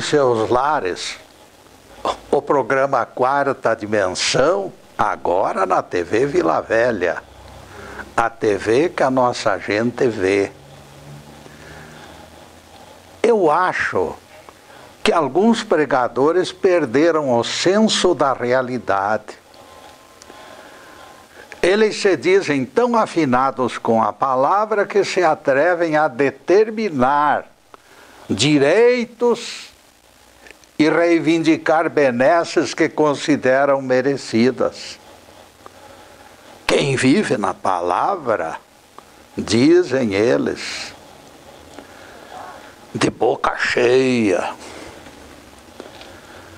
seus lares o programa Quarta Dimensão, agora na TV Vila Velha, a TV que a nossa gente vê. Eu acho que alguns pregadores perderam o senso da realidade. Eles se dizem tão afinados com a palavra que se atrevem a determinar direitos e reivindicar benesses que consideram merecidas. Quem vive na palavra, dizem eles, de boca cheia,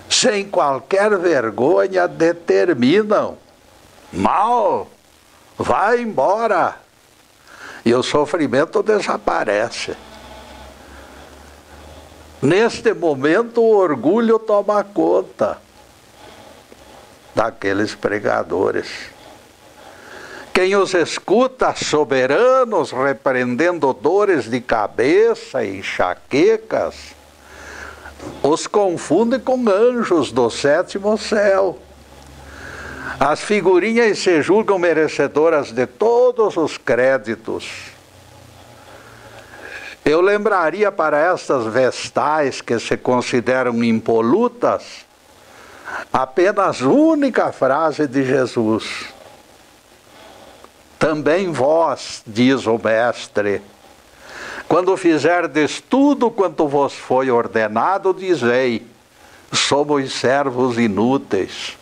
sem qualquer vergonha, determinam: mal, vai embora, e o sofrimento desaparece. Neste momento, o orgulho toma conta daqueles pregadores. Quem os escuta soberanos, repreendendo dores de cabeça e enxaquecas, os confunde com anjos do sétimo céu. As figurinhas se julgam merecedoras de todos os créditos. Eu lembraria para estas vestais que se consideram impolutas apenas única frase de Jesus. Também vós, diz o Mestre, quando fizerdes tudo quanto vos foi ordenado, dizei: somos servos inúteis.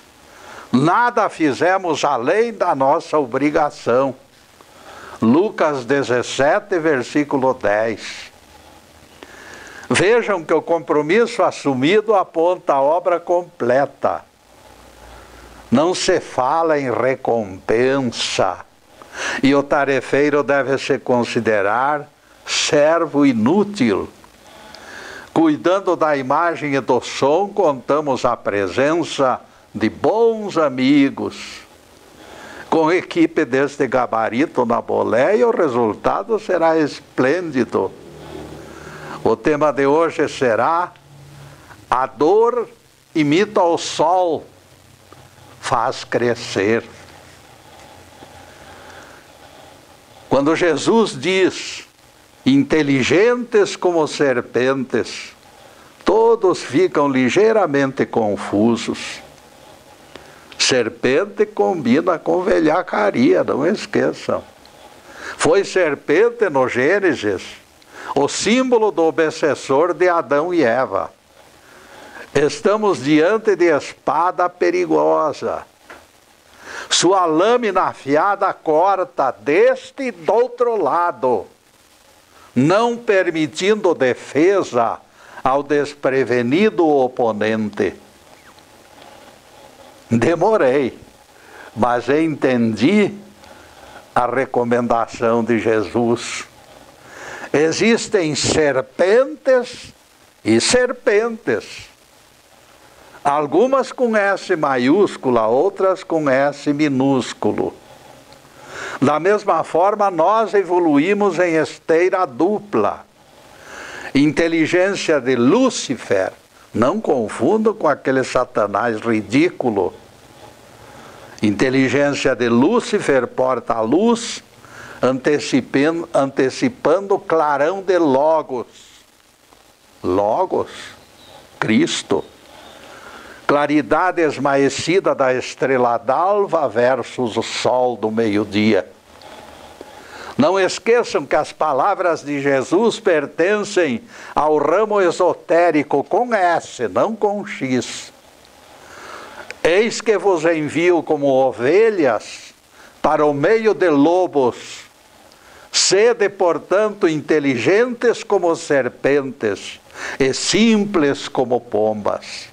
Nada fizemos além da nossa obrigação. Lucas 17, versículo 10. Vejam que o compromisso assumido aponta a obra completa. Não se fala em recompensa, e o tarefeiro deve se considerar servo inútil. Cuidando da imagem e do som, contamos a presença de bons amigos. Com equipe deste gabarito na boleia, o resultado será esplêndido. O tema de hoje será: a dor imita o sol, faz crescer. Quando Jesus diz: inteligentes como serpentes, todos ficam ligeiramente confusos. Serpente combina com velhacaria, não esqueçam. Foi serpente no Gênesis o símbolo do obsessor de Adão e Eva. Estamos diante de espada perigosa. Sua lâmina afiada corta deste e do outro lado, não permitindo defesa ao desprevenido oponente. Demorei, mas entendi a recomendação de Jesus. Existem serpentes e serpentes. Algumas com S maiúscula, outras com S minúsculo. Da mesma forma, nós evoluímos em esteira dupla. Inteligência de Lúcifer, não confundo com aquele Satanás ridículo. Inteligência de Lúcifer porta a luz, antecipando o clarão de Logos. Logos, Cristo. Claridade esmaecida da estrela d'alva versus o sol do meio-dia. Não esqueçam que as palavras de Jesus pertencem ao ramo esotérico com S, não com X. Eis que vos envio como ovelhas para o meio de lobos. Sede, portanto, inteligentes como serpentes e simples como pombas.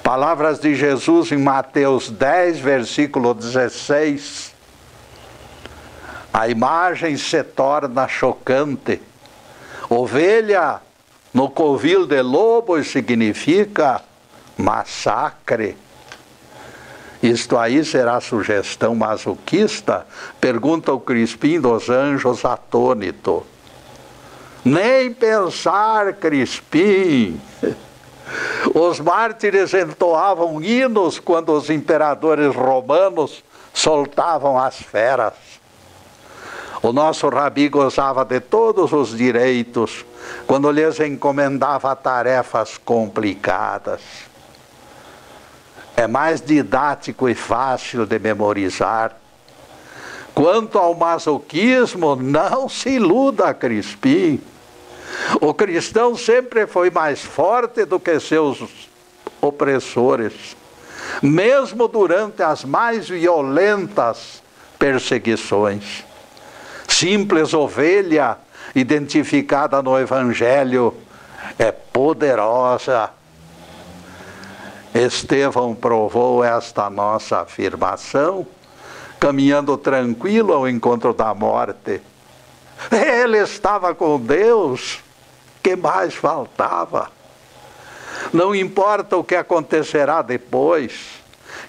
Palavras de Jesus em Mateus 10, versículo 16. A imagem se torna chocante. Ovelha no covil de lobos significa massacre. Isto aí será sugestão masoquista? Pergunta o Crispim dos Anjos atônito. Nem pensar, Crispim. Os mártires entoavam hinos quando os imperadores romanos soltavam as feras. O nosso rabi gozava de todos os direitos quando lhes encomendava tarefas complicadas. É mais didático e fácil de memorizar. Quanto ao masoquismo, não se iluda, Crispim. O cristão sempre foi mais forte do que seus opressores, mesmo durante as mais violentas perseguições. Simples ovelha, identificada no Evangelho, é poderosa. Estevão provou esta nossa afirmação, caminhando tranquilo ao encontro da morte. Ele estava com Deus, que mais faltava? Não importa o que acontecerá depois,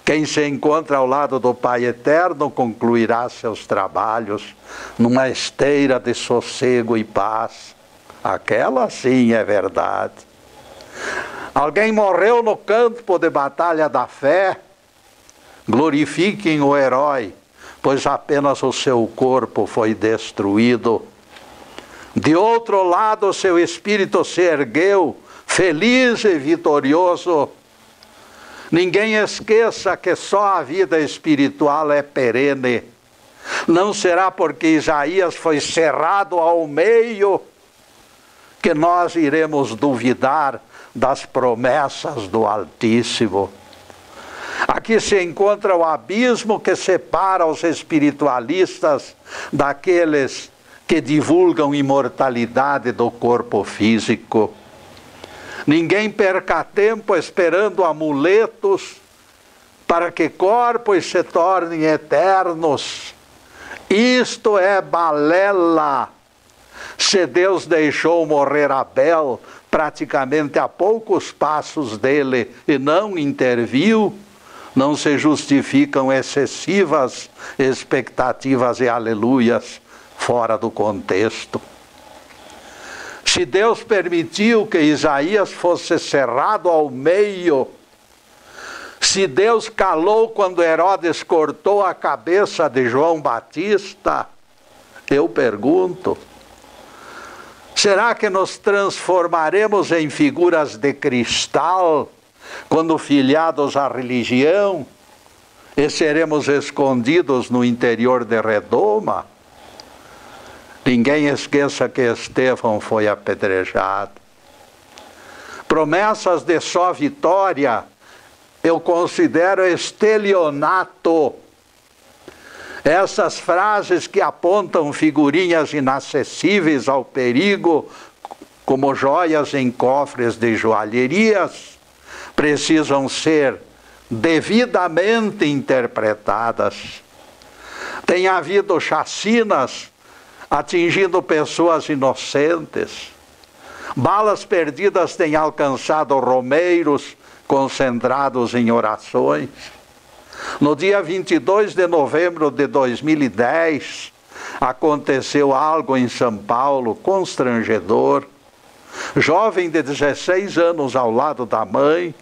quem se encontra ao lado do Pai Eterno concluirá seus trabalhos numa esteira de sossego e paz. Aquela sim é verdade. Alguém morreu no campo de batalha da fé? Glorifiquem o herói, pois apenas o seu corpo foi destruído. De outro lado, seu espírito se ergueu, feliz e vitorioso. Ninguém esqueça que só a vida espiritual é perene. Não será porque Isaías foi cerrado ao meio que nós iremos duvidar das promessas do Altíssimo. Aqui se encontra o abismo que separa os espiritualistas daqueles que divulgam imortalidade do corpo físico. Ninguém perca tempo esperando amuletos para que corpos se tornem eternos. Isto é balela. Se Deus deixou morrer Abel praticamente a poucos passos dele e não interviu, não se justificam excessivas expectativas e aleluias fora do contexto. Se Deus permitiu que Isaías fosse cerrado ao meio, se Deus calou quando Herodes cortou a cabeça de João Batista, eu pergunto, será que nos transformaremos em figuras de cristal quando filiados à religião e seremos escondidos no interior de redoma? Ninguém esqueça que Estevão foi apedrejado. Promessas de só vitória, eu considero estelionato. Essas frases que apontam figurinhas inacessíveis ao perigo, como joias em cofres de joalherias, precisam ser devidamente interpretadas. Tem havido chacinas atingindo pessoas inocentes. Balas perdidas têm alcançado romeiros concentrados em orações. No dia 22 de novembro de 2010, aconteceu algo em São Paulo constrangedor. Jovem de 16 anos ao lado da mãe,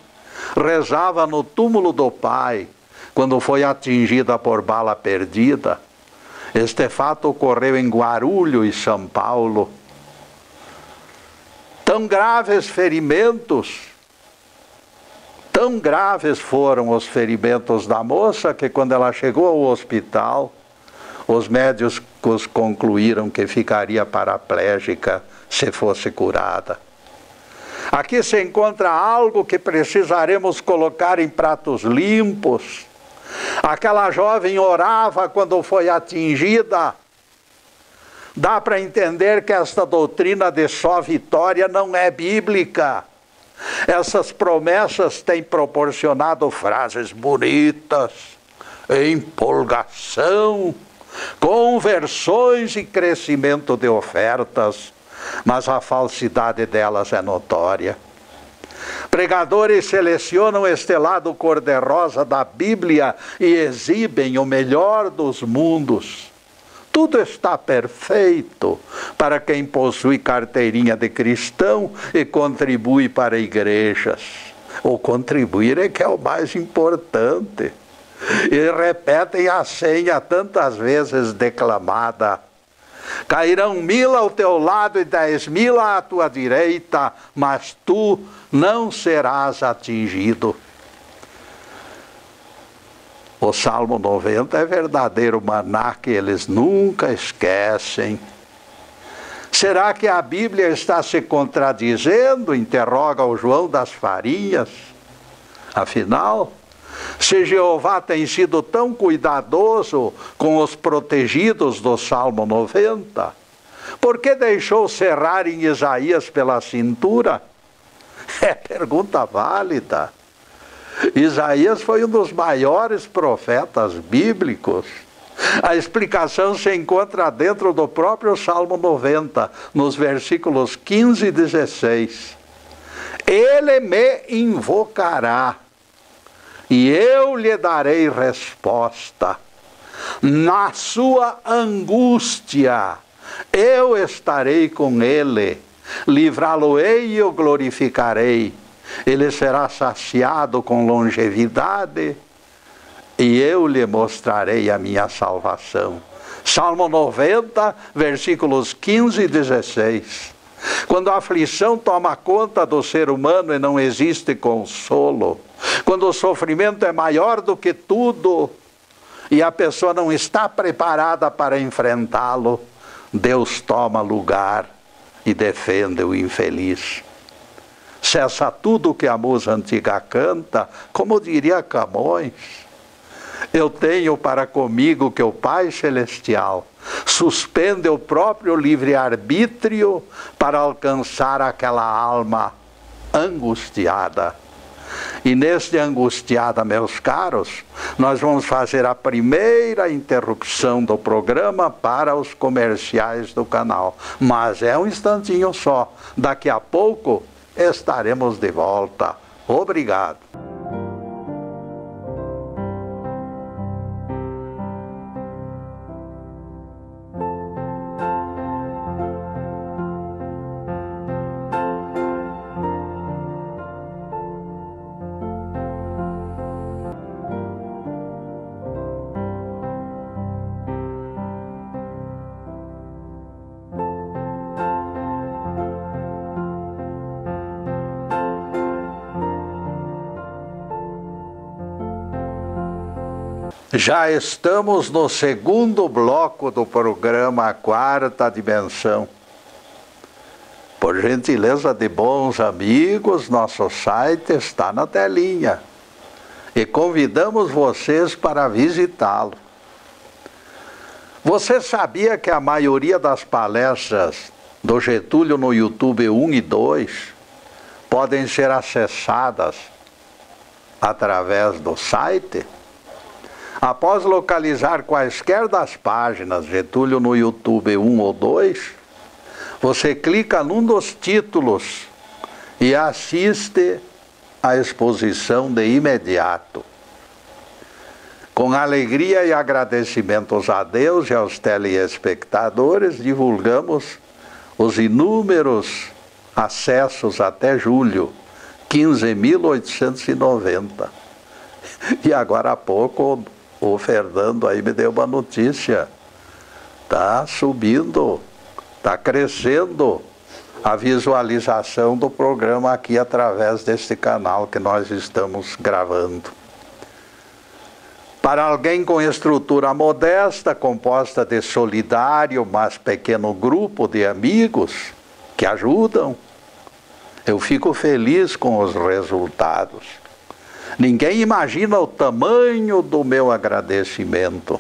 rezava no túmulo do pai, quando foi atingida por bala perdida. Este fato ocorreu em Guarulhos, São Paulo. Tão graves foram os ferimentos da moça que quando ela chegou ao hospital, os médicos concluíram que ficaria paraplégica se fosse curada. Aqui se encontra algo que precisaremos colocar em pratos limpos. Aquela jovem orava quando foi atingida. Dá para entender que esta doutrina de só vitória não é bíblica. Essas promessas têm proporcionado frases bonitas, empolgação, conversões e crescimento de ofertas, mas a falsidade delas é notória. Pregadores selecionam este lado cor-de-rosa da Bíblia e exibem o melhor dos mundos. Tudo está perfeito para quem possui carteirinha de cristão e contribui para igrejas. O contribuir é que é o mais importante. E repetem a senha tantas vezes declamada. Cairão 1000 ao teu lado e 10.000 à tua direita, mas tu não serás atingido. O Salmo 90 é verdadeiro maná que eles nunca esquecem. Será que a Bíblia está se contradizendo? Interroga o João das Farinhas. Afinal, se Jeová tem sido tão cuidadoso com os protegidos do Salmo 90, por que deixou serrar em Isaías pela cintura? É pergunta válida. Isaías foi um dos maiores profetas bíblicos. A explicação se encontra dentro do próprio Salmo 90, nos versículos 15 e 16. Ele me invocará, e eu lhe darei resposta. Na sua angústia, eu estarei com ele, livrá-lo-ei e o glorificarei. Ele será saciado com longevidade, e eu lhe mostrarei a minha salvação. Salmo 90, versículos 15 e 16. Quando a aflição toma conta do ser humano e não existe consolo, quando o sofrimento é maior do que tudo, e a pessoa não está preparada para enfrentá-lo, Deus toma lugar e defende o infeliz. Cessa tudo o que a musa antiga canta, como diria Camões. Eu tenho para comigo que o Pai Celestial suspende o próprio livre-arbítrio para alcançar aquela alma angustiada. E neste angustiada, meus caros, nós vamos fazer a primeira interrupção do programa para os comerciais do canal. Mas é um instantinho só. Daqui a pouco estaremos de volta. Obrigado. Já estamos no segundo bloco do programa Quarta Dimensão. Por gentileza de bons amigos, nosso site está na telinha e convidamos vocês para visitá-lo. Você sabia que a maioria das palestras do Getúlio no YouTube 1 e 2 podem ser acessadas através do site? Após localizar quaisquer das páginas Getúlio no YouTube 1 ou 2, você clica num dos títulos e assiste a exposição de imediato. Com alegria e agradecimentos a Deus e aos telespectadores, divulgamos os inúmeros acessos até julho, 15.890. E agora há pouco o Fernando aí me deu uma notícia. Está subindo, está crescendo a visualização do programa aqui através deste canal que nós estamos gravando. Para alguém com estrutura modesta, composta de solidário, mas pequeno grupo de amigos que ajudam, eu fico feliz com os resultados. Ninguém imagina o tamanho do meu agradecimento.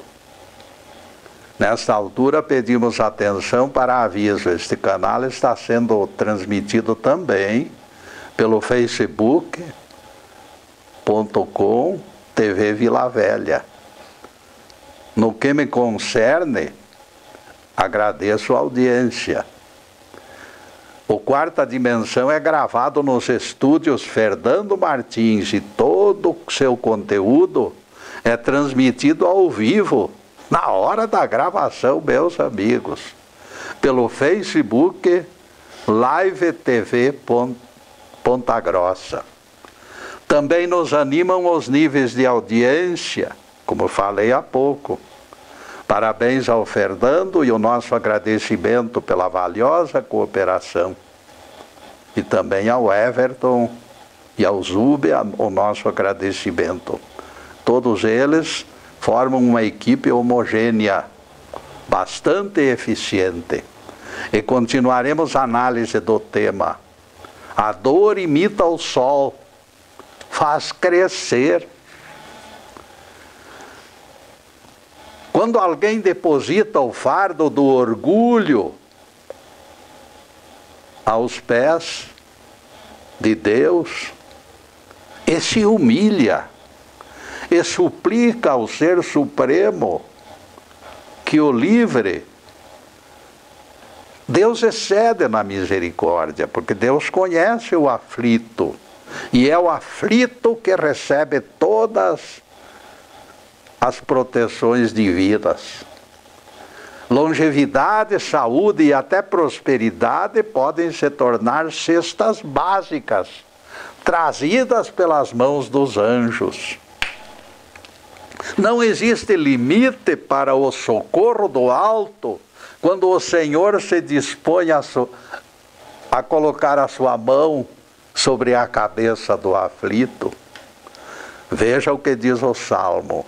Nesta altura pedimos atenção para aviso. Este canal está sendo transmitido também pelo facebook.com TV Vila Velha. No que me concerne, agradeço a audiência. O Quarta Dimensão é gravado nos estúdios Fernando Martins e todo o seu conteúdo é transmitido ao vivo na hora da gravação, meus amigos, pelo Facebook Live TV Ponta Grossa. Também nos animam os níveis de audiência, como falei há pouco. Parabéns ao Fernando e o nosso agradecimento pela valiosa cooperação. E também ao Everton e ao Zube, o nosso agradecimento. Todos eles formam uma equipe homogênea, bastante eficiente. E continuaremos a análise do tema. A dor imita o sol, faz crescer. Quando alguém deposita o fardo do orgulho aos pés de Deus, e se humilha, e suplica ao Ser Supremo que o livre, Deus excede na misericórdia, porque Deus conhece o aflito, e é o aflito que recebe todas as proteções divinas. Longevidade, saúde e até prosperidade podem se tornar cestas básicas, trazidas pelas mãos dos anjos. Não existe limite para o socorro do alto quando o Senhor se dispõe a colocar a sua mão sobre a cabeça do aflito. Veja o que diz o Salmo.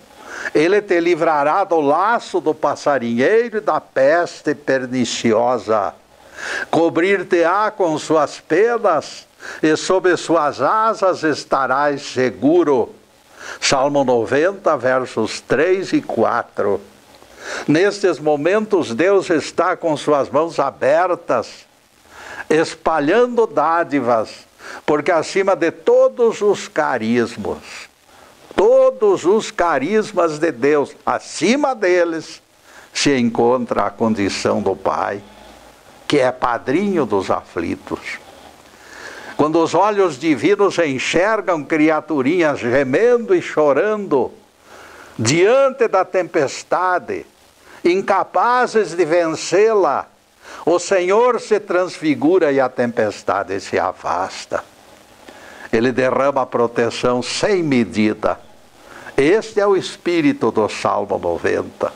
Ele te livrará do laço do passarinheiro e da peste perniciosa. Cobrir-te-á com suas penas e sob suas asas estarás seguro. Salmo 90, versos 3 e 4. Nestes momentos, Deus está com suas mãos abertas, espalhando dádivas, porque acima de todos os carismas de Deus, acima deles, se encontra a condição do Pai, que é padrinho dos aflitos. Quando os olhos divinos enxergam criaturinhas gemendo e chorando diante da tempestade, incapazes de vencê-la, o Senhor se transfigura e a tempestade se afasta. Ele derrama proteção sem medida. Este é o espírito do Salmo 90.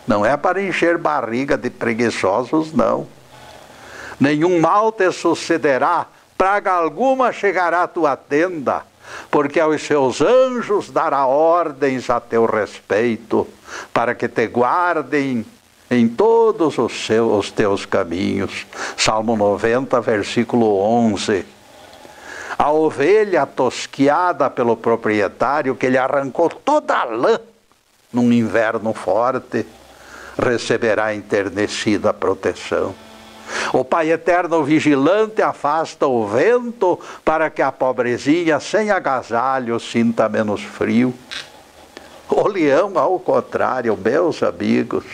Não é para encher barriga de preguiçosos, não. Nenhum mal te sucederá, praga alguma chegará à tua tenda, porque aos seus anjos dará ordens a teu respeito, para que te guardem em todos os teus caminhos. Salmo 90, versículo 11. A ovelha tosquiada pelo proprietário, que lhe arrancou toda a lã num inverno forte, receberá enternecida proteção. O Pai Eterno vigilante afasta o vento para que a pobrezinha sem agasalho sinta menos frio. O leão, ao contrário, meus amigos,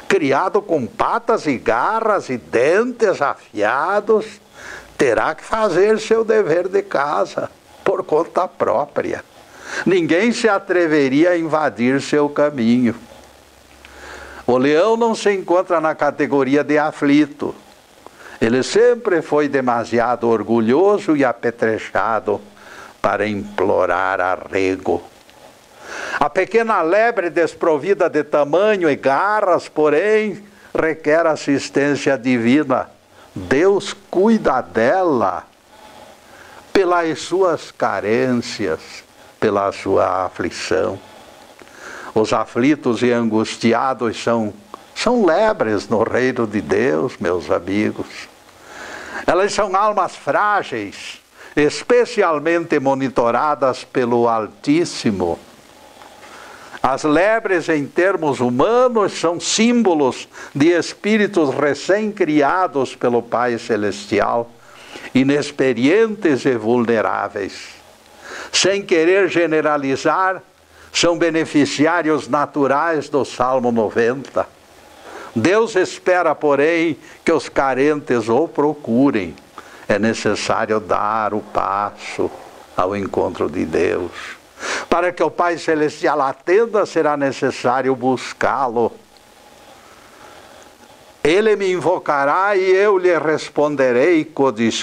criado com patas e garras e dentes afiados, terá que fazer seu dever de casa por conta própria. Ninguém se atreveria a invadir seu caminho. O leão não se encontra na categoria de aflito. Ele sempre foi demasiado orgulhoso e apetrechado para implorar arrego. A pequena lebre desprovida de tamanho e garras, porém, requer assistência divina. Deus cuida dela pelas suas carências, pela sua aflição. Os aflitos e angustiados são lebres no reino de Deus, meus amigos. Elas são almas frágeis, especialmente monitoradas pelo Altíssimo. As lebres, em termos humanos, são símbolos de espíritos recém-criados pelo Pai Celestial, inexperientes e vulneráveis. Sem querer generalizar, são beneficiários naturais do Salmo 90. Deus espera, porém, que os carentes o procurem. É necessário dar o passo ao encontro de Deus. Para que o Pai Celestial atenda, será necessário buscá-lo. Ele me invocará e eu lhe responderei,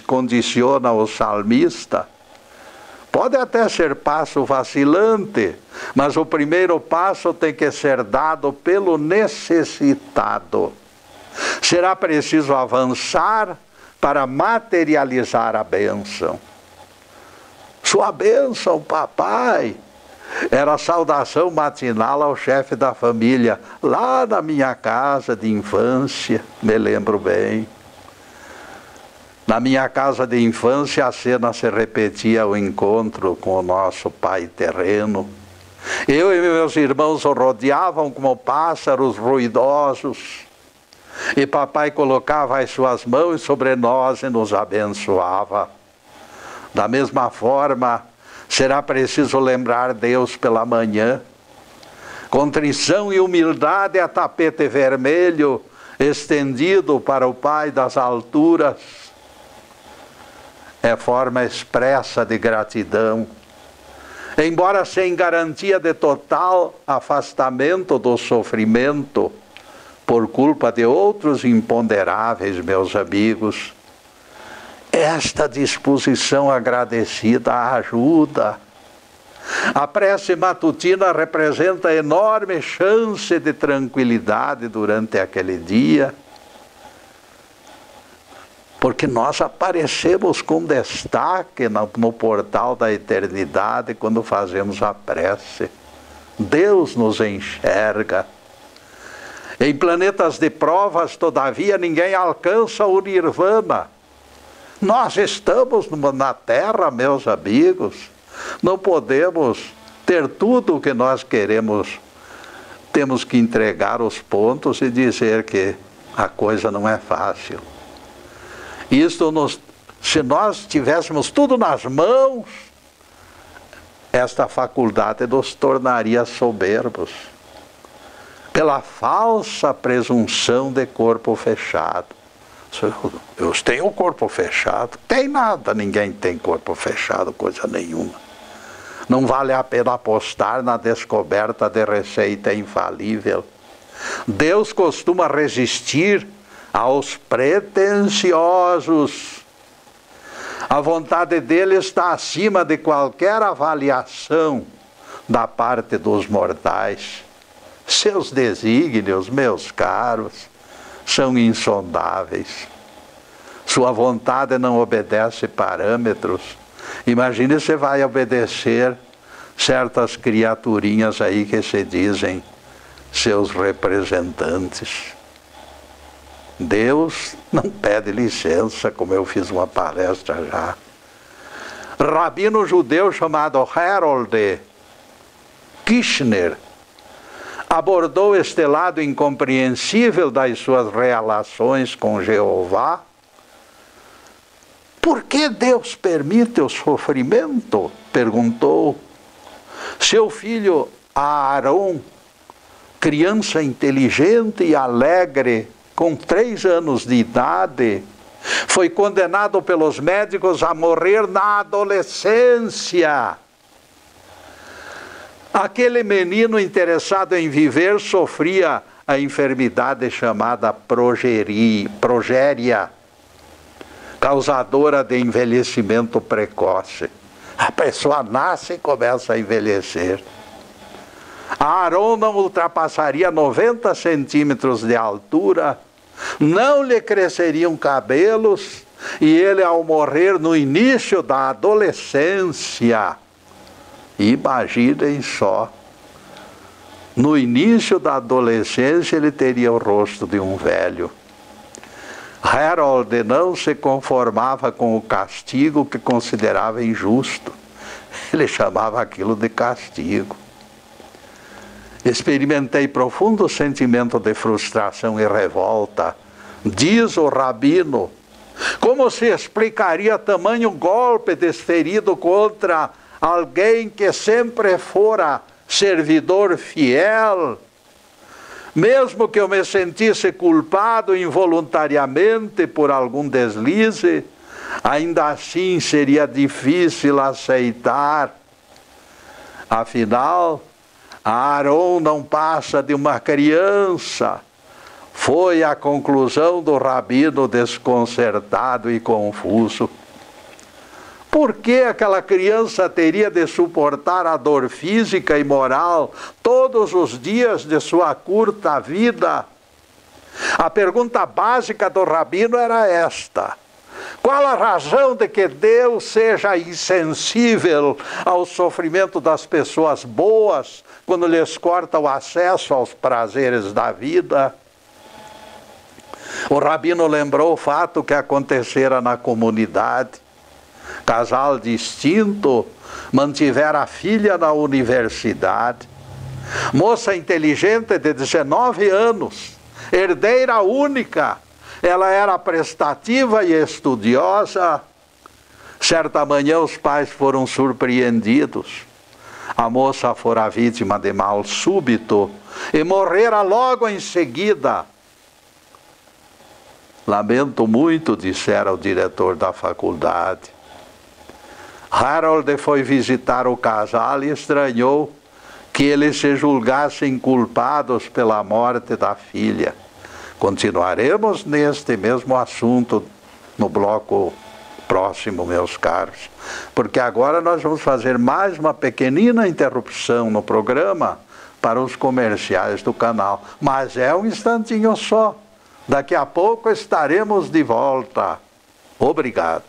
condiciona o salmista. Pode até ser passo vacilante, mas o primeiro passo tem que ser dado pelo necessitado. Será preciso avançar para materializar a bênção. Sua bênção, papai, era a saudação matinal ao chefe da família, lá na minha casa de infância, me lembro bem. Na minha casa de infância, a cena se repetia ao encontro com o nosso pai terreno. Eu e meus irmãos o rodeavam como pássaros ruidosos. E papai colocava as suas mãos sobre nós e nos abençoava. Da mesma forma, será preciso lembrar Deus pela manhã. Contrição e humildade é tapete vermelho estendido para o Pai das alturas. É forma expressa de gratidão. Embora sem garantia de total afastamento do sofrimento, por culpa de outros imponderáveis, meus amigos, esta disposição agradecida ajuda. A prece matutina representa enorme chance de tranquilidade durante aquele dia, porque nós aparecemos com destaque no portal da eternidade quando fazemos a prece. Deus nos enxerga. Em planetas de provas, todavia, ninguém alcança o nirvana. Nós estamos na Terra, meus amigos. Não podemos ter tudo o que nós queremos. Temos que entregar os pontos e dizer que a coisa não é fácil. Se nós tivéssemos tudo nas mãos, esta faculdade nos tornaria soberbos. Pela falsa presunção de corpo fechado. Eu tenho o corpo fechado. Tem nada, ninguém tem corpo fechado, coisa nenhuma. Não vale a pena apostar na descoberta de receita infalível. Deus costuma resistir aos pretensiosos. A vontade dele está acima de qualquer avaliação da parte dos mortais. Seus desígnios, meus caros, são insondáveis. Sua vontade não obedece parâmetros. Imagine se vai obedecer certas criaturinhas aí que se dizem seus representantes. Deus não pede licença, como eu fiz uma palestra já. Rabino judeu chamado Harold Kirchner abordou este lado incompreensível das suas relações com Jeová. Por que Deus permite o sofrimento? Perguntou. Seu filho Aarão, criança inteligente e alegre, com 3 anos de idade, foi condenado pelos médicos a morrer na adolescência. Aquele menino interessado em viver sofria a enfermidade chamada progéria, causadora de envelhecimento precoce. A pessoa nasce e começa a envelhecer. Aarão não ultrapassaria 90 centímetros de altura, não lhe cresceriam cabelos, e ele, ao morrer no início da adolescência, imaginem só, no início da adolescência ele teria o rosto de um velho. Harold não se conformava com o castigo que considerava injusto. Ele chamava aquilo de castigo. Experimentei profundo sentimento de frustração e revolta, diz o rabino. Como se explicaria tamanho golpe desferido contra alguém que sempre fora servidor fiel? Mesmo que eu me sentisse culpado involuntariamente por algum deslize, ainda assim seria difícil aceitar Afinal, Aaron não passa de uma criança. Foi a conclusão do rabino desconcertado e confuso. Por que aquela criança teria de suportar a dor física e moral todos os dias de sua curta vida? A pergunta básica do rabino era esta: qual a razão de que Deus seja insensível ao sofrimento das pessoas boas quando lhes corta o acesso aos prazeres da vida? O rabino lembrou o fato que acontecera na comunidade. Casal distinto mantivera a filha na universidade. Moça inteligente de 19 anos, herdeira única. Ela era prestativa e estudiosa. Certa manhã os pais foram surpreendidos. A moça fora vítima de mal súbito e morrera logo em seguida. Lamento muito, dissera o diretor da faculdade. Harold foi visitar o casal e estranhou que eles se julgassem culpados pela morte da filha. Continuaremos neste mesmo assunto no bloco próximo, meus caros, porque agora nós vamos fazer mais uma pequenina interrupção no programa para os comerciais do canal. Mas é um instantinho só. Daqui a pouco estaremos de volta. Obrigado.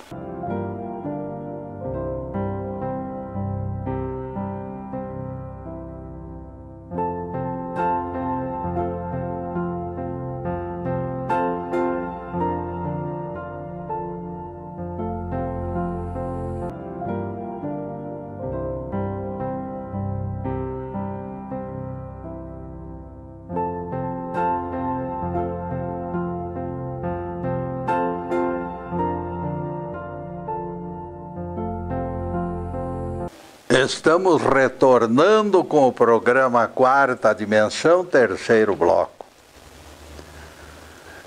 Estamos retornando com o programa Quarta Dimensão, terceiro bloco.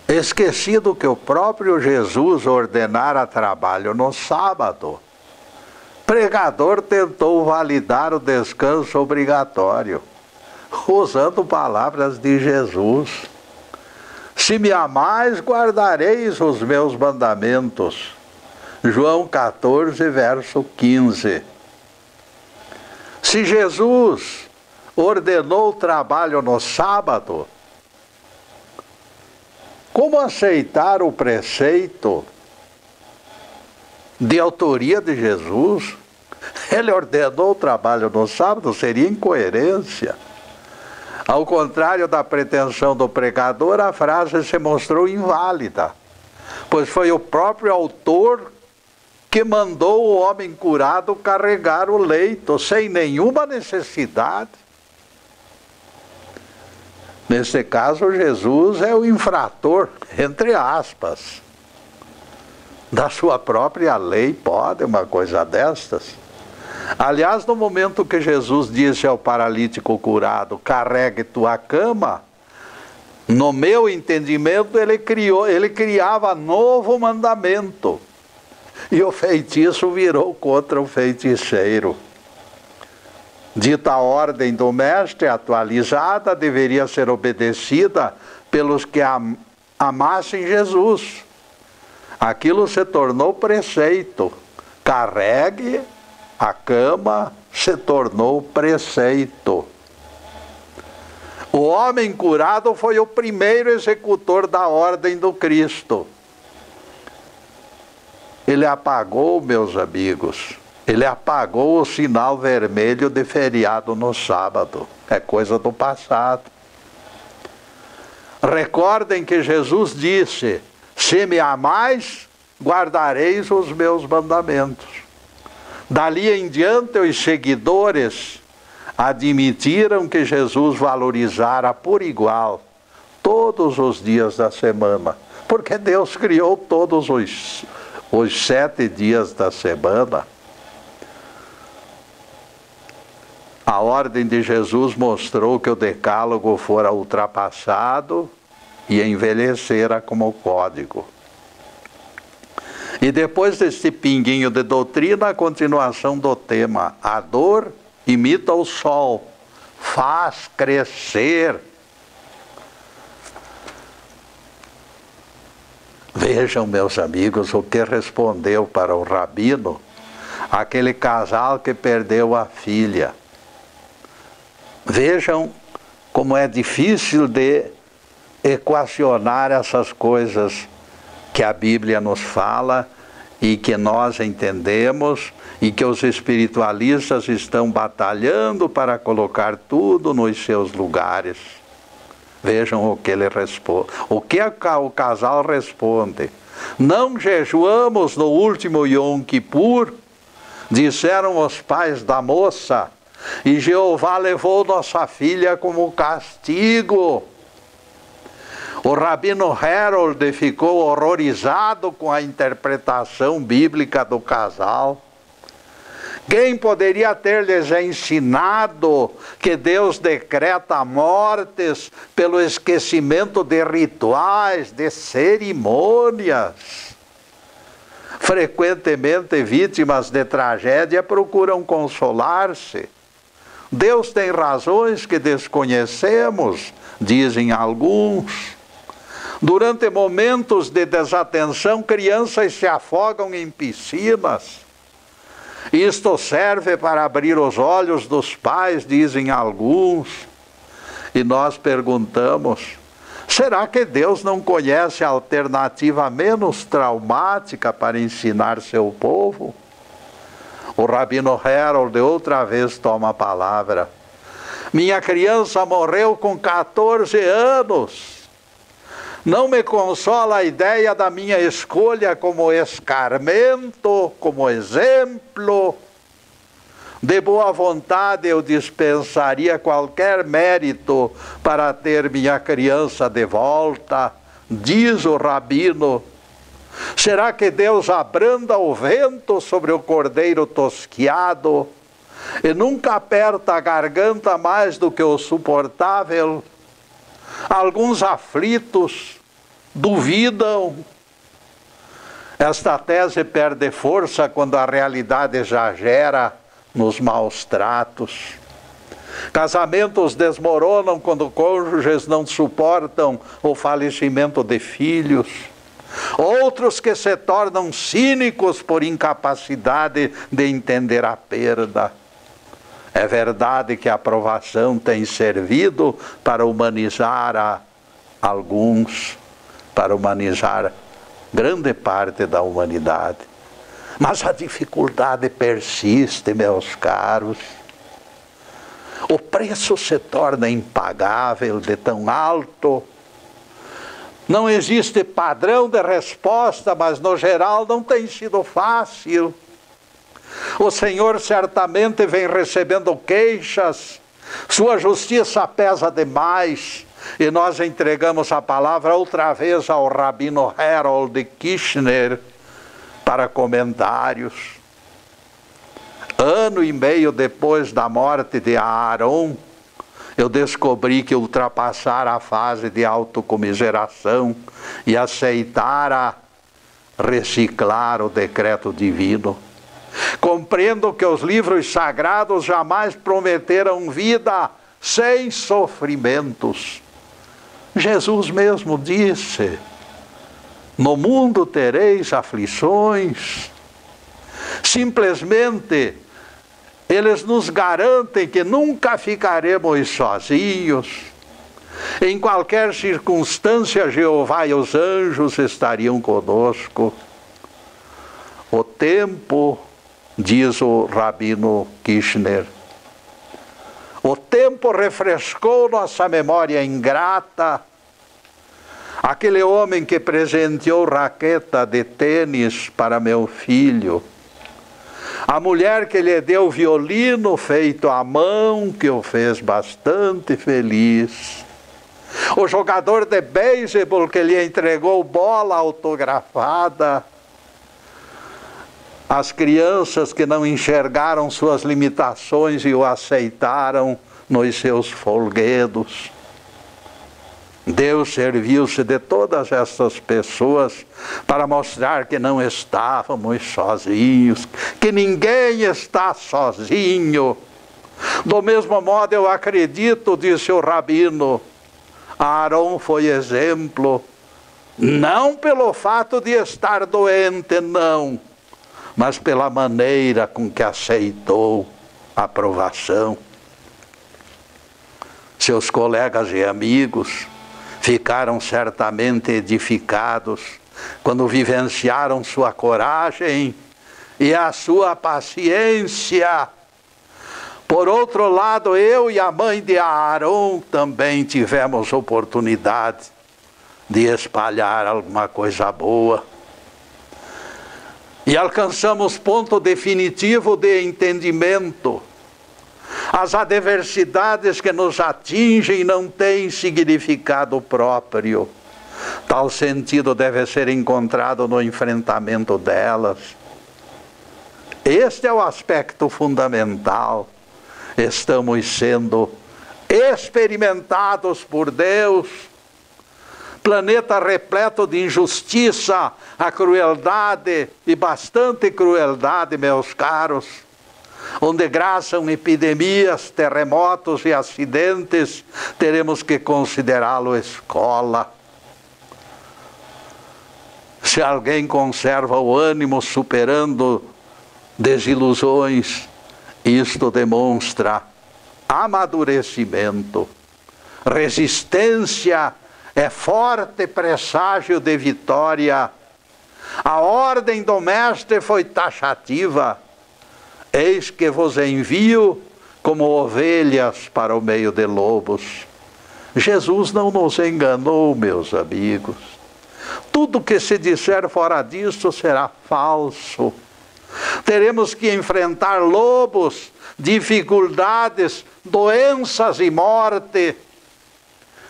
Esquecido que o próprio Jesus ordenara trabalho no sábado, pregador tentou validar o descanso obrigatório, usando palavras de Jesus. Se me amais, guardareis os meus mandamentos. João 14, verso 15. Se Jesus ordenou o trabalho no sábado, como aceitar o preceito de autoria de Jesus? Ele ordenou o trabalho no sábado, seria incoerência. Ao contrário da pretensão do pregador, a frase se mostrou inválida, pois foi o próprio autor que mandou o homem curado carregar o leito, sem nenhuma necessidade. Nesse caso, Jesus é o infrator, entre aspas, da sua própria lei. Pode uma coisa destas? Aliás, no momento que Jesus disse ao paralítico curado, carregue tua cama, no meu entendimento, ele criava novo mandamento. E o feitiço virou contra o feiticeiro. Dita ordem do mestre, atualizada, deveria ser obedecida pelos que amassem Jesus. Aquilo se tornou preceito. Carregue a cama, se tornou preceito. O homem curado foi o primeiro executor da ordem do Cristo. Ele apagou, meus amigos, ele apagou o sinal vermelho de feriado no sábado. É coisa do passado. Recordem que Jesus disse: se me amais, guardareis os meus mandamentos. Dali em diante, os seguidores admitiram que Jesus valorizara por igual todos os dias da semana, porque Deus criou todos os 7 dias da semana. A ordem de Jesus mostrou que o decálogo fora ultrapassado e envelhecera como código. E depois desse pinguinho de doutrina, a continuação do tema: a dor imita o sol, faz crescer. Vejam, meus amigos, o que respondeu para o rabino aquele casal que perdeu a filha. Vejam como é difícil de equacionar essas coisas que a Bíblia nos fala e que nós entendemos e que os espiritualistas estão batalhando para colocar tudo nos seus lugares. Vejam o que ele responde. O que o casal responde? Não jejuamos no último Yom Kippur, disseram os pais da moça, e Jeová levou nossa filha como castigo. O rabino Harold ficou horrorizado com a interpretação bíblica do casal. Quem poderia ter lhes ensinado que Deus decreta mortes pelo esquecimento de rituais, de cerimônias? Frequentemente vítimas de tragédia procuram consolar-se. Deus tem razões que desconhecemos, dizem alguns. Durante momentos de desatenção, crianças se afogam em piscinas. Isto serve para abrir os olhos dos pais, dizem alguns. E nós perguntamos, será que Deus não conhece a alternativa menos traumática para ensinar seu povo? O rabino Harold outra vez toma a palavra. Minha criança morreu com 14 anos. Não me consola a ideia da minha escolha como escarmento, como exemplo. De boa vontade eu dispensaria qualquer mérito para ter minha criança de volta, diz o rabino. Será que Deus abranda o vento sobre o cordeiro tosquiado e nunca aperta a garganta mais do que o suportável? Alguns aflitos duvidam. Esta tese perde força quando a realidade exagera nos maus tratos. Casamentos desmoronam quando cônjuges não suportam o falecimento de filhos. Outros que se tornam cínicos por incapacidade de entender a perda. É verdade que a provação tem servido para humanizar a alguns, para humanizar grande parte da humanidade. Mas a dificuldade persiste, meus caros. O preço se torna impagável de tão alto. Não existe padrão de resposta, mas no geral não tem sido fácil. O Senhor certamente vem recebendo queixas, sua justiça pesa demais, e nós entregamos a palavra outra vez ao rabino Harold Kirchner para comentários. Ano e meio depois da morte de Aaron, eu descobri que ultrapassara a fase de autocomiseração e aceitara reciclar o decreto divino. Compreendo que os livros sagrados jamais prometeram vida sem sofrimentos. Jesus mesmo disse, no mundo tereis aflições. Simplesmente, eles nos garantem que nunca ficaremos sozinhos. Em qualquer circunstância, Jeová e os anjos estariam conosco. O tempo, diz o rabino Kirchner, o tempo refrescou nossa memória ingrata. Aquele homem que presenteou raqueta de tênis para meu filho, a mulher que lhe deu violino feito à mão, que o fez bastante feliz, o jogador de beisebol que lhe entregou bola autografada, as crianças que não enxergaram suas limitações e o aceitaram nos seus folguedos. Deus serviu-se de todas essas pessoas para mostrar que não estávamos sozinhos, que ninguém está sozinho. Do mesmo modo eu acredito, disse o rabino, Aarão foi exemplo, não pelo fato de estar doente, não, mas pela maneira com que aceitou a provação. Seus colegas e amigos ficaram certamente edificados quando vivenciaram sua coragem e a sua paciência. Por outro lado, eu e a mãe de Aarão também tivemos oportunidade de espalhar alguma coisa boa. E alcançamos ponto definitivo de entendimento. As adversidades que nos atingem não têm significado próprio. Tal sentido deve ser encontrado no enfrentamento delas. Este é o aspecto fundamental. Estamos sendo experimentados por Deus. Planeta repleto de injustiça, a crueldade, e bastante crueldade, meus caros, onde graçam epidemias, terremotos e acidentes, teremos que considerá-lo escola. Se alguém conserva o ânimo superando desilusões, isto demonstra amadurecimento. Resistência é forte presságio de vitória. A ordem do mestre foi taxativa. Eis que vos envio como ovelhas para o meio de lobos. Jesus não nos enganou, meus amigos. Tudo que se disser fora disso será falso. Teremos que enfrentar lobos, dificuldades, doenças e morte.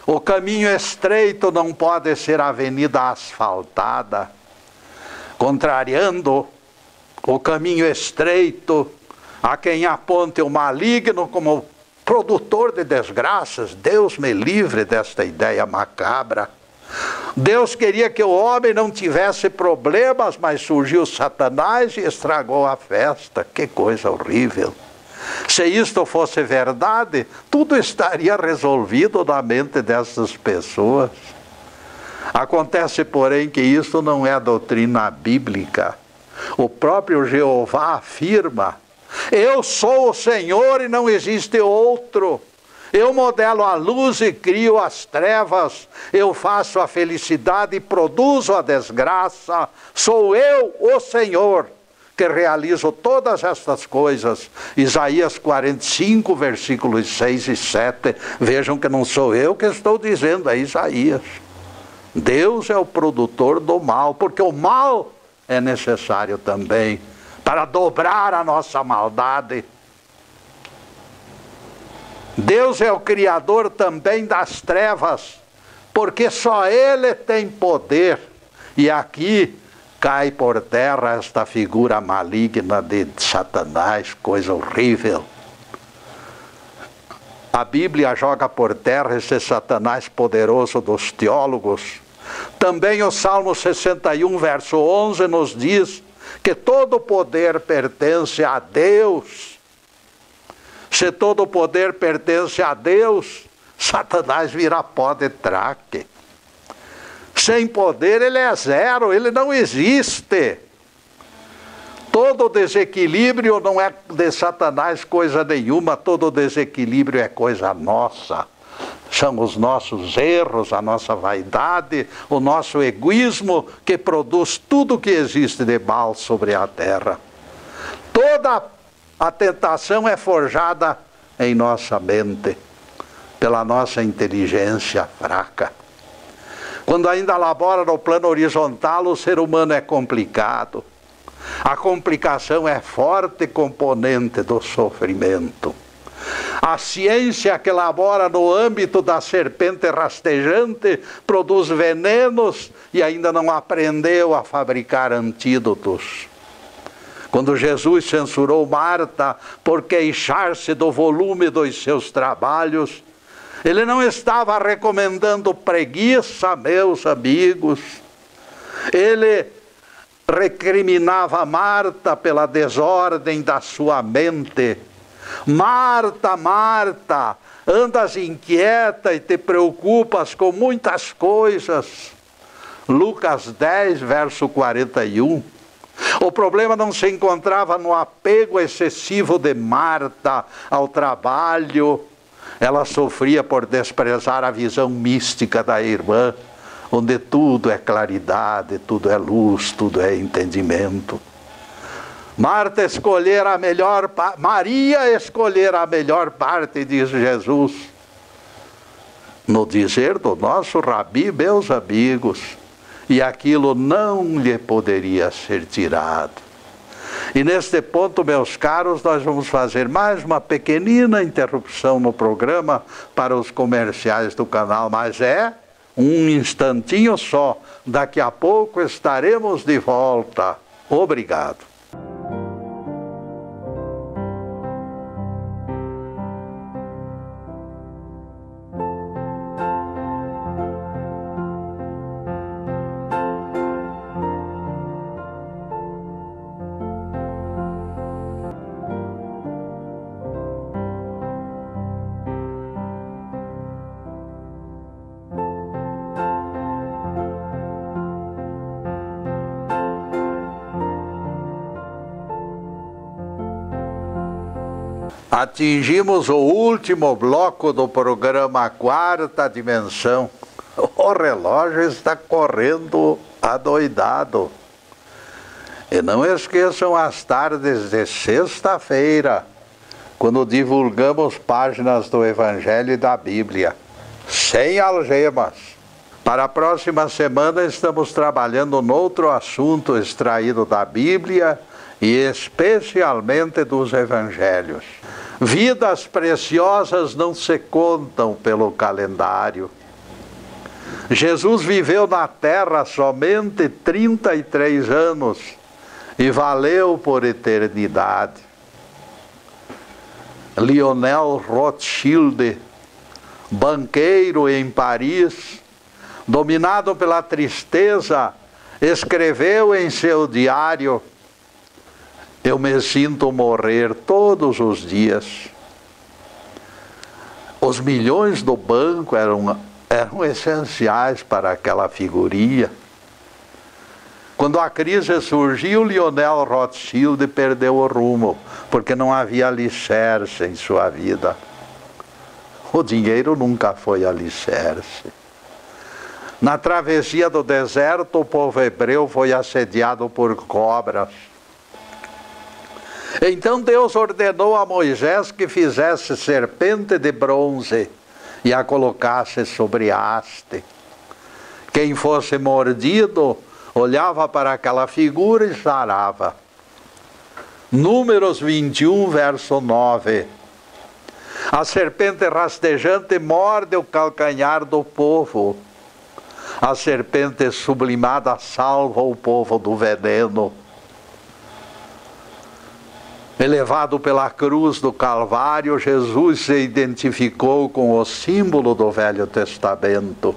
O caminho estreito não pode ser avenida asfaltada. Contrariando o caminho estreito, a quem aponte o maligno como produtor de desgraças, Deus me livre desta ideia macabra. Deus queria que o homem não tivesse problemas, mas surgiu Satanás e estragou a festa. Que coisa horrível! Se isto fosse verdade, tudo estaria resolvido na mente dessas pessoas. Acontece, porém, que isso não é doutrina bíblica. O próprio Jeová afirma: eu sou o Senhor e não existe outro. Eu modelo a luz e crio as trevas. Eu faço a felicidade e produzo a desgraça. Sou eu, o Senhor, que realizo todas estas coisas. Isaías 45, versículos 6 e 7. Vejam que não sou eu que estou dizendo, é Isaías. Deus é o produtor do mal, porque o mal é necessário também para dobrar a nossa maldade. Deus é o criador também das trevas, porque só Ele tem poder. E aqui cai por terra esta figura maligna de Satanás, coisa horrível. A Bíblia joga por terra esse Satanás poderoso dos teólogos. Também o Salmo 61, verso 11, nos diz que todo poder pertence a Deus. Se todo o poder pertence a Deus, Satanás vira pó de traque. Sem poder ele é zero, ele não existe. Todo desequilíbrio não é de Satanás coisa nenhuma, todo desequilíbrio é coisa nossa. São os nossos erros, a nossa vaidade, o nosso egoísmo que produz tudo que existe de mal sobre a terra. Toda a tentação é forjada em nossa mente, pela nossa inteligência fraca. Quando ainda labora no plano horizontal, o ser humano é complicado. A complicação é forte componente do sofrimento. A ciência que labora no âmbito da serpente rastejante produz venenos e ainda não aprendeu a fabricar antídotos. Quando Jesus censurou Marta por queixar-se do volume dos seus trabalhos, Ele não estava recomendando preguiça, meus amigos. Ele recriminava Marta pela desordem da sua mente. Marta, Marta, andas inquieta e te preocupas com muitas coisas. Lucas 10, verso 41. O problema não se encontrava no apego excessivo de Marta ao trabalho. Ela sofria por desprezar a visão mística da irmã, onde tudo é claridade, tudo é luz, tudo é entendimento. Marta escolher a melhor parte, Maria escolher a melhor parte, diz Jesus. No dizer do nosso Rabi, meus amigos, e aquilo não lhe poderia ser tirado. E neste ponto, meus caros, nós vamos fazer mais uma pequenina interrupção no programa para os comerciais do canal, mas é um instantinho só. Daqui a pouco estaremos de volta. Obrigado. Atingimos o último bloco do programa Quarta Dimensão. O relógio está correndo adoidado. E não esqueçam as tardes de sexta-feira, quando divulgamos páginas do Evangelho e da Bíblia, sem algemas. Para a próxima semana estamos trabalhando noutro assunto extraído da Bíblia e especialmente dos Evangelhos. Vidas preciosas não se contam pelo calendário. Jesus viveu na terra somente 33 anos e valeu por eternidade. Lionel Rothschild, banqueiro em Paris, dominado pela tristeza, escreveu em seu diário: eu me sinto morrer todos os dias. Os milhões do banco eram essenciais para aquela figurinha. Quando a crise surgiu, Lionel Rothschild perdeu o rumo, porque não havia alicerce em sua vida. O dinheiro nunca foi alicerce. Na travessia do deserto, o povo hebreu foi assediado por cobras. Então Deus ordenou a Moisés que fizesse serpente de bronze e a colocasse sobre haste. Quem fosse mordido olhava para aquela figura e sarava. Números 21, verso 9. A serpente rastejante morde o calcanhar do povo. A serpente sublimada salva o povo do veneno. Elevado pela cruz do Calvário, Jesus se identificou com o símbolo do Velho Testamento.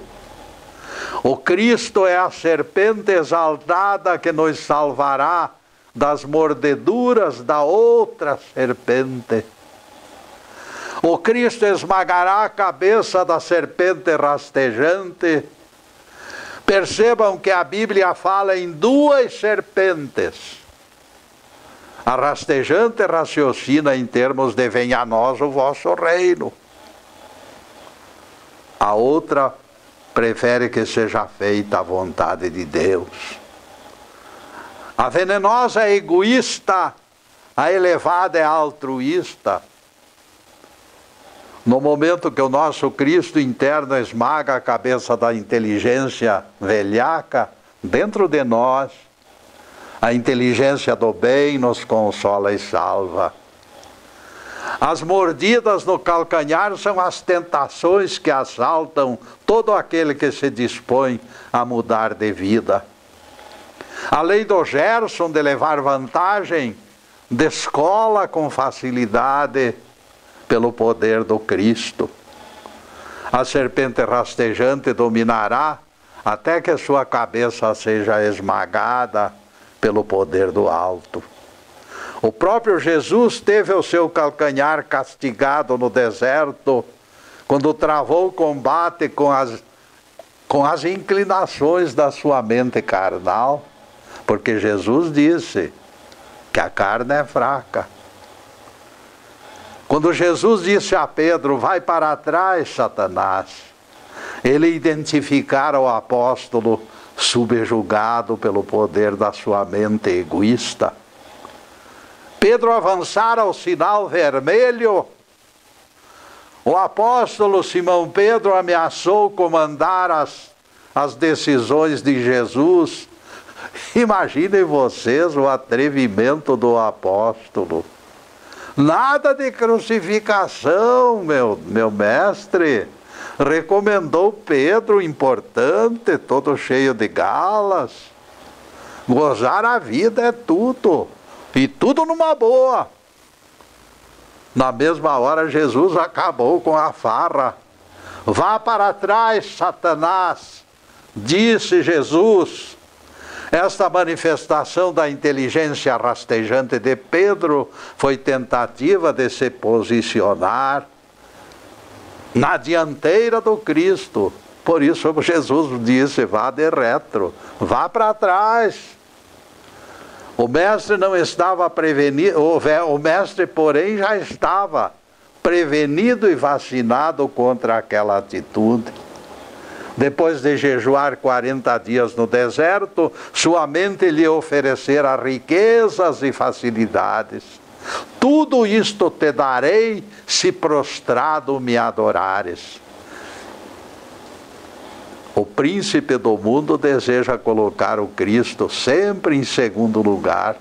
O Cristo é a serpente exaltada que nos salvará das mordeduras da outra serpente. O Cristo esmagará a cabeça da serpente rastejante. Percebam que a Bíblia fala em duas serpentes. A rastejante raciocina em termos de venha a nós o vosso reino. A outra prefere que seja feita a vontade de Deus. A venenosa é egoísta, a elevada é altruísta. No momento que o nosso Cristo interno esmaga a cabeça da inteligência velhaca, dentro de nós, a inteligência do bem nos consola e salva. As mordidas no calcanhar são as tentações que assaltam todo aquele que se dispõe a mudar de vida. A lei do Gerson de levar vantagem descola com facilidade pelo poder do Cristo. A serpente rastejante dominará até que sua cabeça seja esmagada pelo poder do alto. O próprio Jesus teve o seu calcanhar castigado no deserto, quando travou o combate com as inclinações da sua mente carnal, porque Jesus disse que a carne é fraca. Quando Jesus disse a Pedro, vai para trás, Satanás, ele identificara o apóstolo subjugado pelo poder da sua mente egoísta. Pedro avançara ao sinal vermelho. O apóstolo Simão Pedro ameaçou comandar as decisões de Jesus. Imaginem vocês o atrevimento do apóstolo. Nada de crucificação, meu mestre. Recomendou Pedro, importante, todo cheio de galas. Gozar a vida é tudo. E tudo numa boa. Na mesma hora, Jesus acabou com a farra. Vá para trás, Satanás, disse Jesus. Esta manifestação da inteligência rastejante de Pedro foi tentativa de se posicionar na dianteira do Cristo. Por isso Jesus disse, vá de retro, vá para trás. O mestre não estava prevenido, o mestre, porém, já estava prevenido e vacinado contra aquela atitude. Depois de jejuar 40 dias no deserto, sua mente lhe oferecera riquezas e facilidades. Tudo isto te darei, se prostrado me adorares. O príncipe do mundo deseja colocar o Cristo sempre em segundo lugar,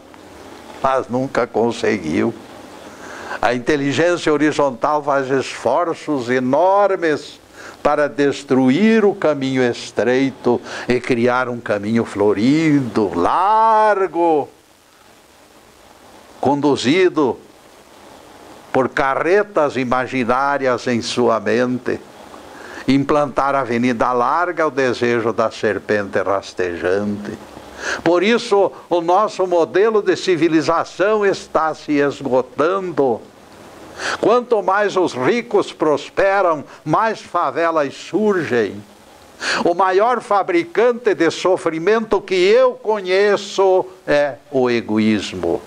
mas nunca conseguiu. A inteligência horizontal faz esforços enormes para destruir o caminho estreito e criar um caminho florido, largo, conduzido por carretas imaginárias em sua mente. Implantar a avenida larga é o desejo da serpente rastejante. Por isso, o nosso modelo de civilização está se esgotando. Quanto mais os ricos prosperam, mais favelas surgem. O maior fabricante de sofrimento que eu conheço é o egoísmo.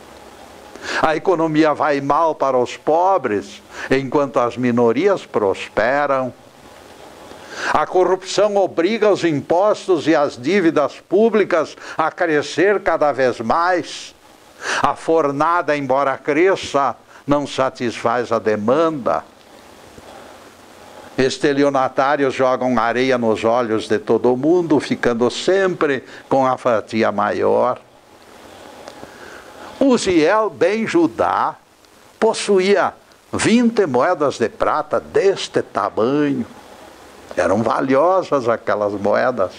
A economia vai mal para os pobres, enquanto as minorias prosperam. A corrupção obriga os impostos e as dívidas públicas a crescer cada vez mais. A fornada, embora cresça, não satisfaz a demanda. Estelionatários jogam areia nos olhos de todo mundo, ficando sempre com a fatia maior. Uziel, ben Judá, possuía 20 moedas de prata deste tamanho. Eram valiosas aquelas moedas.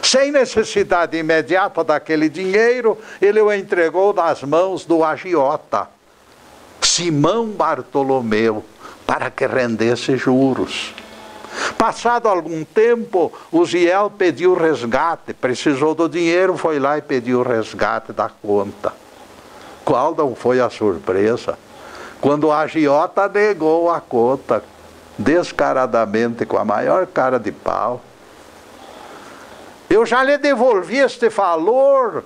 Sem necessidade imediata daquele dinheiro, ele o entregou nas mãos do agiota, Simão Bartolomeu, para que rendesse juros. Passado algum tempo, Uziel pediu resgate, precisou do dinheiro, foi lá e pediu o resgate da conta. Qual não foi a surpresa? Quando o agiota negou a conta, descaradamente, com a maior cara de pau. Eu já lhe devolvi este valor,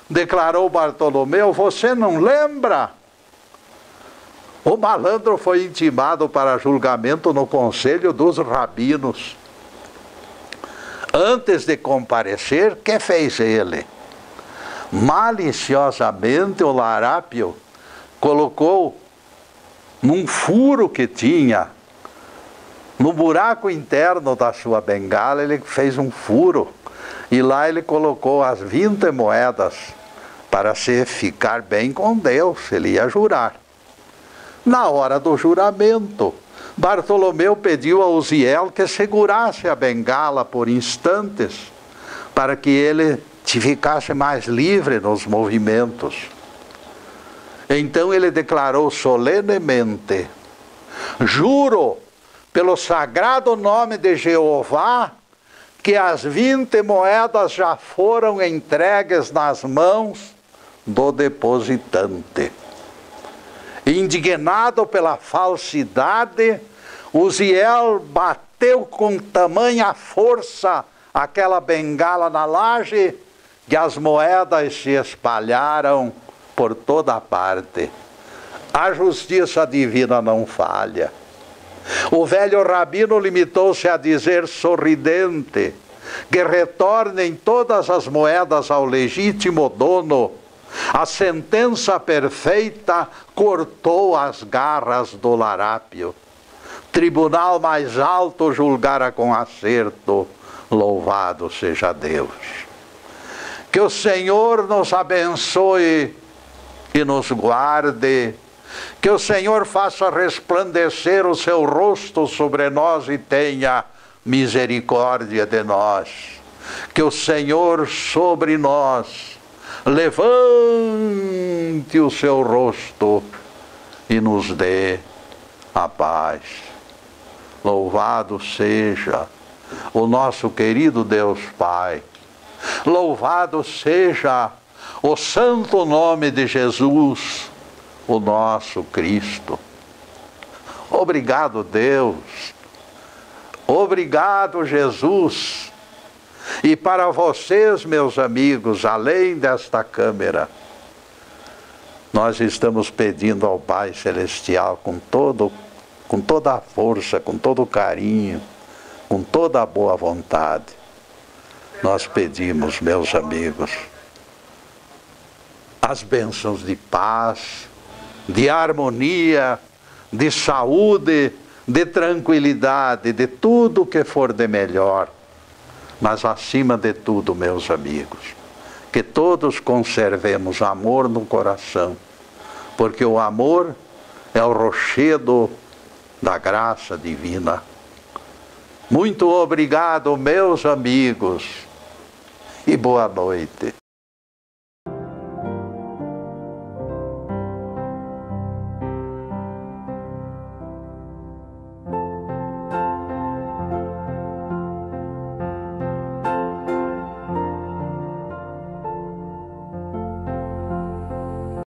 declarou Bartolomeu, você não lembra? O malandro foi intimado para julgamento no conselho dos rabinos. Antes de comparecer, que fez ele? Maliciosamente o larápio colocou num furo que tinha, no buraco interno da sua bengala, ele fez um furo. E lá ele colocou as 20 moedas para se ficar bem com Deus, ele ia jurar. Na hora do juramento, Bartolomeu pediu a Uziel que segurasse a bengala por instantes, para que ele ficasse mais livre nos movimentos. Então ele declarou solenemente, juro pelo sagrado nome de Jeová, que as 20 moedas já foram entregues nas mãos do depositante. Indignado pela falsidade, Uziel bateu com tamanha força aquela bengala na laje que as moedas se espalharam por toda parte. A justiça divina não falha. O velho rabino limitou-se a dizer sorridente que retornem todas as moedas ao legítimo dono. A sentença perfeita cortou as garras do larápio. Tribunal mais alto julgara com acerto. Louvado seja Deus. Que o Senhor nos abençoe e nos guarde. Que o Senhor faça resplandecer o seu rosto sobre nós e tenha misericórdia de nós. Que o Senhor sobre nós levante o seu rosto e nos dê a paz. Louvado seja o nosso querido Deus Pai. Louvado seja o santo nome de Jesus, o nosso Cristo. Obrigado, Deus. Obrigado, Jesus. E para vocês, meus amigos, além desta câmera, nós estamos pedindo ao Pai Celestial com toda a força, com todo o carinho, com toda a boa vontade. Nós pedimos, meus amigos, as bênçãos de paz, de harmonia, de saúde, de tranquilidade, de tudo que for de melhor. Mas acima de tudo, meus amigos, que todos conservemos amor no coração, porque o amor é o rochedo da graça divina. Muito obrigado, meus amigos, e boa noite.